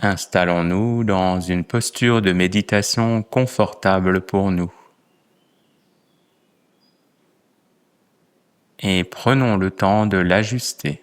Installons-nous dans une posture de méditation confortable pour nous. Et prenons le temps de l'ajuster.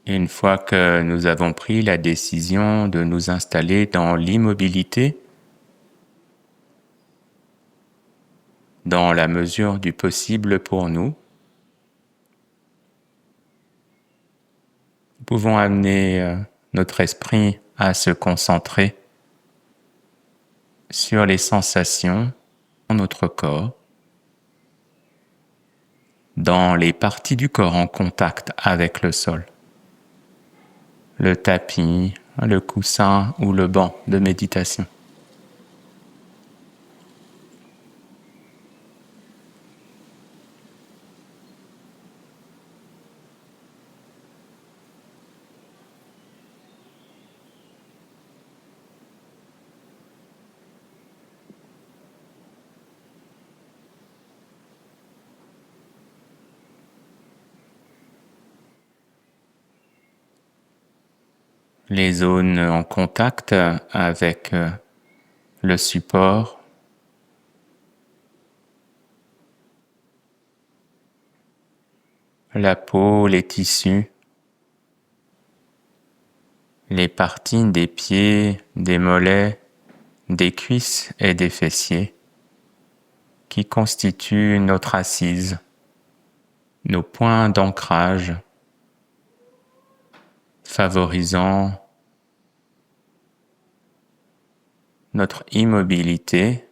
Une fois que nous avons pris la décision de nous installer dans l'immobilité, dans la mesure du possible pour nous, nous pouvons amener notre esprit à se concentrer sur les sensations dans notre corps, dans les parties du corps en contact avec le sol. Le tapis, le coussin ou le banc de méditation. Les zones en contact avec le support, la peau, les tissus, les parties des pieds, des mollets, des cuisses et des fessiers qui constituent notre assise, nos points d'ancrage, favorisant notre immobilité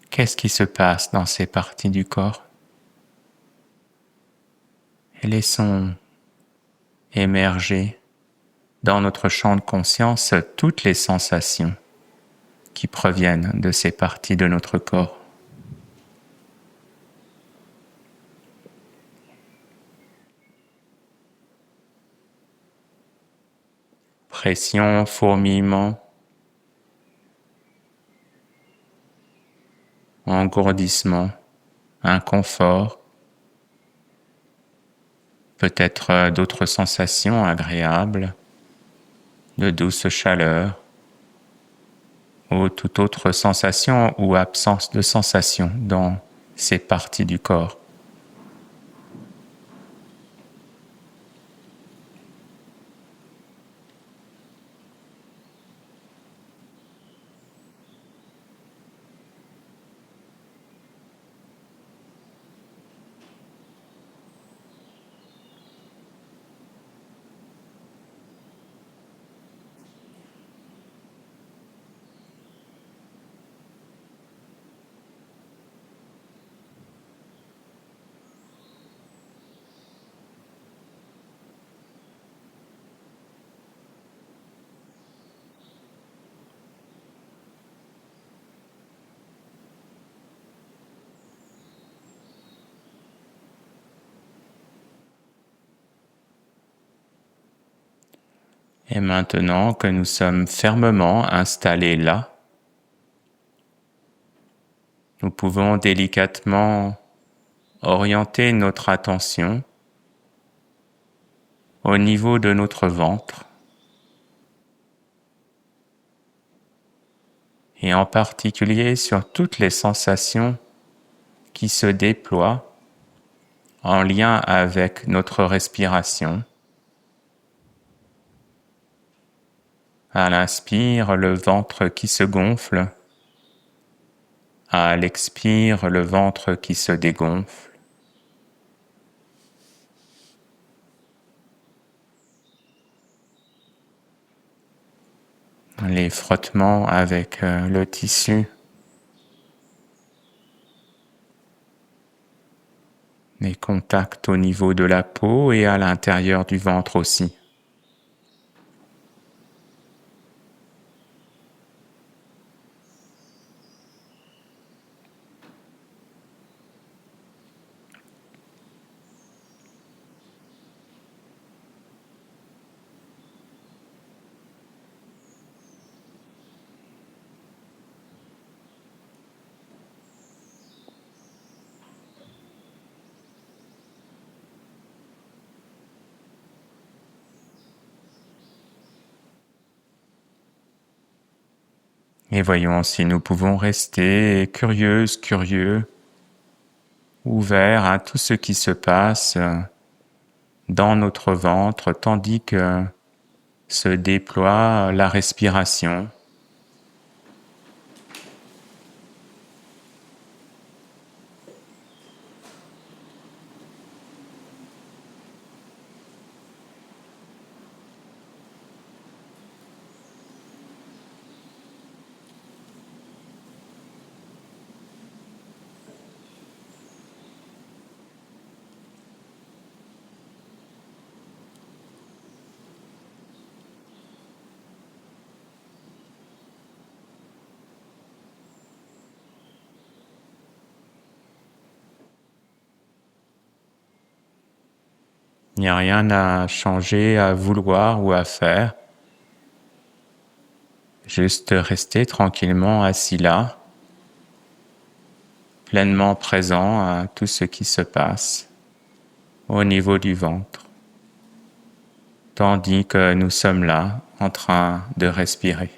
Qu'est-ce qui se passe dans ces parties du corps? Et laissons émerger dans notre champ de conscience toutes les sensations qui proviennent de ces parties de notre corps. Pression, fourmillement, engourdissement, inconfort, peut-être d'autres sensations agréables, de douce chaleur, ou toute autre sensation ou absence de sensation dans ces parties du corps. Et maintenant que nous sommes fermement installés là, nous pouvons délicatement orienter notre attention au niveau de notre ventre et en particulier sur toutes les sensations qui se déploient en lien avec notre respiration, À l'inspire, le ventre qui se gonfle. À l'expire, le ventre qui se dégonfle. Les frottements avec le tissu. Les contacts au niveau de la peau et à l'intérieur du ventre aussi. Et voyons si nous pouvons rester curieuses, curieux, ouverts à tout ce qui se passe dans notre ventre, tandis que se déploie la respiration. Il n'y a rien à changer, à vouloir ou à faire. Juste rester tranquillement assis là, pleinement présent à tout ce qui se passe au niveau du ventre, tandis que nous sommes là en train de respirer.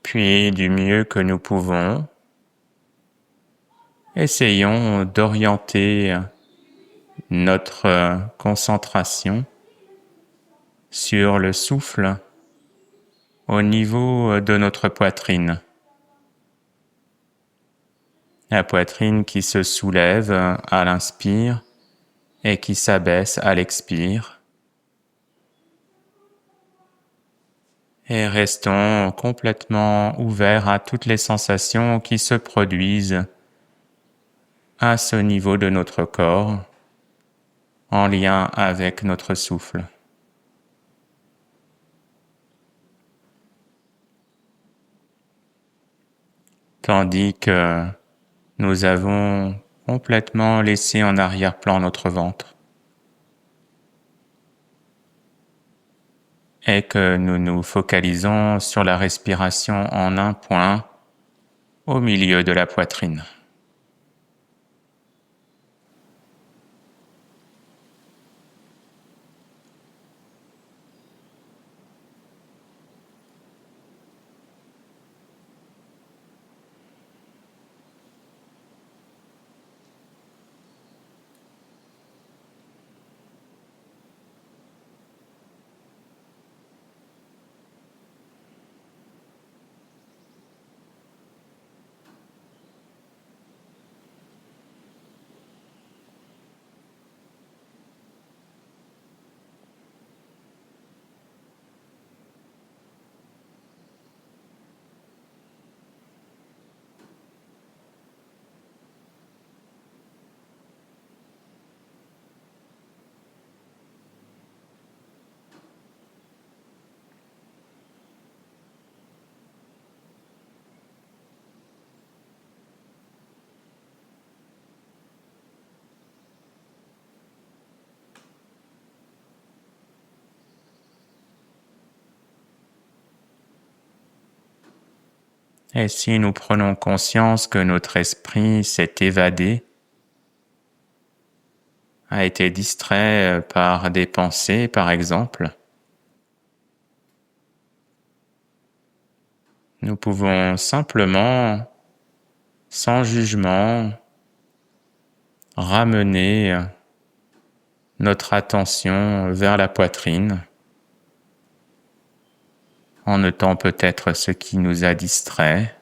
Puis, du mieux que nous pouvons, essayons d'orienter notre concentration sur le souffle au niveau de notre poitrine. La poitrine qui se soulève à l'inspire et qui s'abaisse à l'expire. Et restons complètement ouverts à toutes les sensations qui se produisent à ce niveau de notre corps, en lien avec notre souffle. Tandis que nous avons complètement laissé en arrière-plan notre ventre et que nous nous focalisons sur la respiration en un point au milieu de la poitrine. Et si nous prenons conscience que notre esprit s'est évadé, a été distrait par des pensées, par exemple, nous pouvons simplement, sans jugement, ramener notre attention vers la poitrine, en notant peut-être ce qui nous a distrait,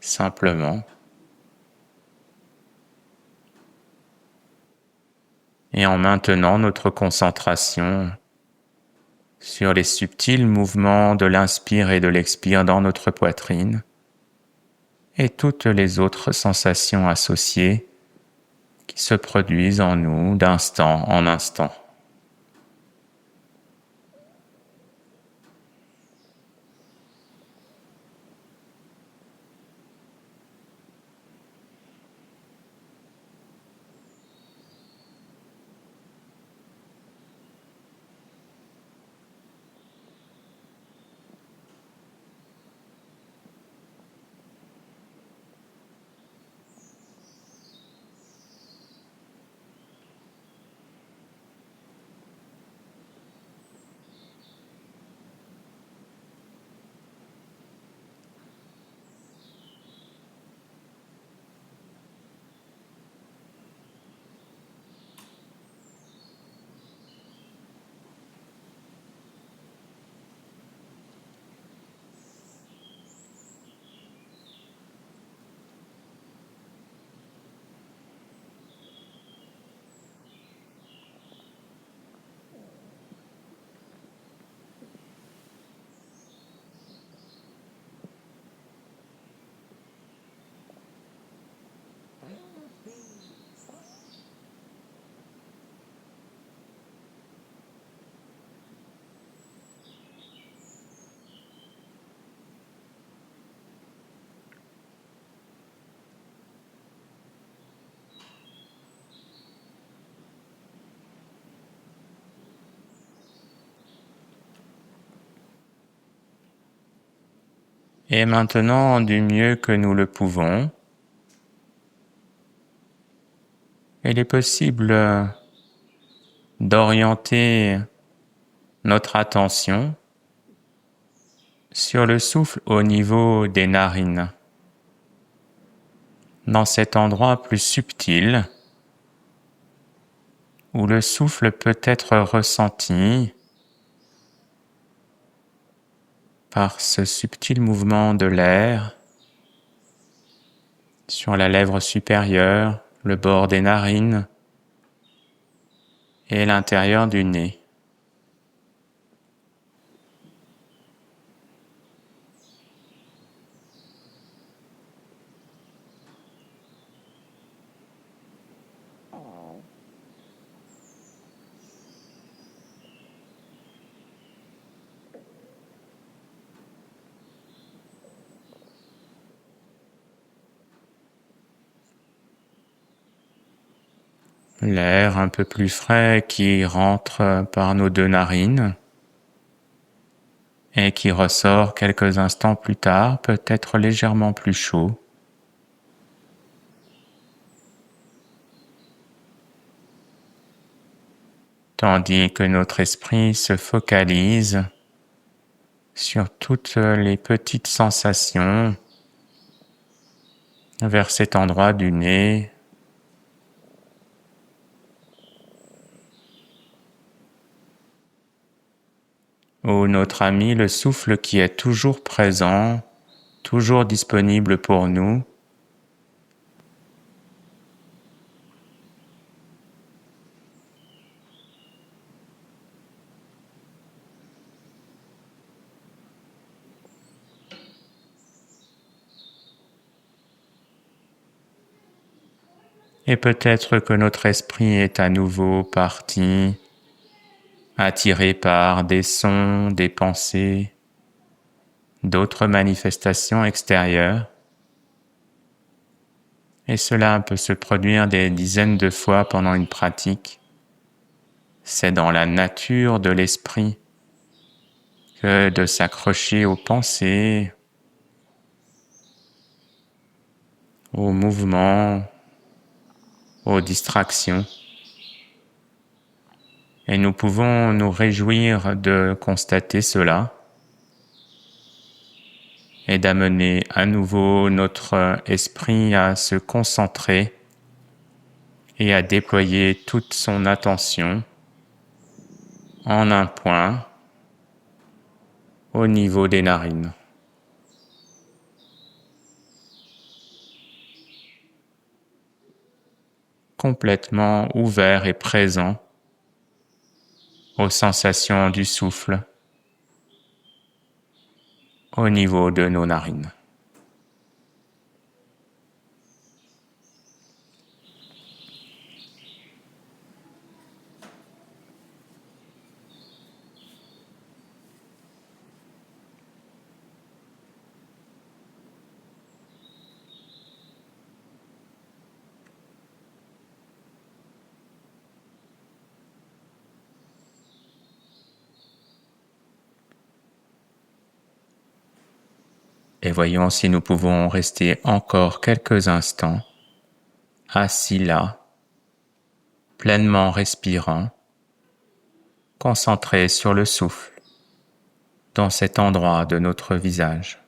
simplement. Et en maintenant notre concentration sur les subtils mouvements de l'inspire et de l'expire dans notre poitrine et toutes les autres sensations associées qui se produisent en nous d'instant en instant. Et maintenant, du mieux que nous le pouvons, il est possible d'orienter notre attention sur le souffle au niveau des narines, dans cet endroit plus subtil où le souffle peut être ressenti par ce subtil mouvement de l'air sur la lèvre supérieure, le bord des narines et l'intérieur du nez. L'air un peu plus frais qui rentre par nos deux narines et qui ressort quelques instants plus tard, peut être légèrement plus chaud tandis que notre esprit se focalise sur toutes les petites sensations vers cet endroit du nez, où notre ami le souffle qui est toujours présent, toujours disponible pour nous, et peut-être que notre esprit est à nouveau parti, attiré par des sons, des pensées, d'autres manifestations extérieures. Et cela peut se produire des dizaines de fois pendant une pratique. C'est dans la nature de l'esprit que de s'accrocher aux pensées, aux mouvements, aux distractions. Et nous pouvons nous réjouir de constater cela et d'amener à nouveau notre esprit à se concentrer et à déployer toute son attention en un point au niveau des narines. Complètement ouvert et présent aux sensations du souffle au niveau de nos narines. Et voyons si nous pouvons rester encore quelques instants assis là, pleinement respirant, concentrés sur le souffle dans cet endroit de notre visage.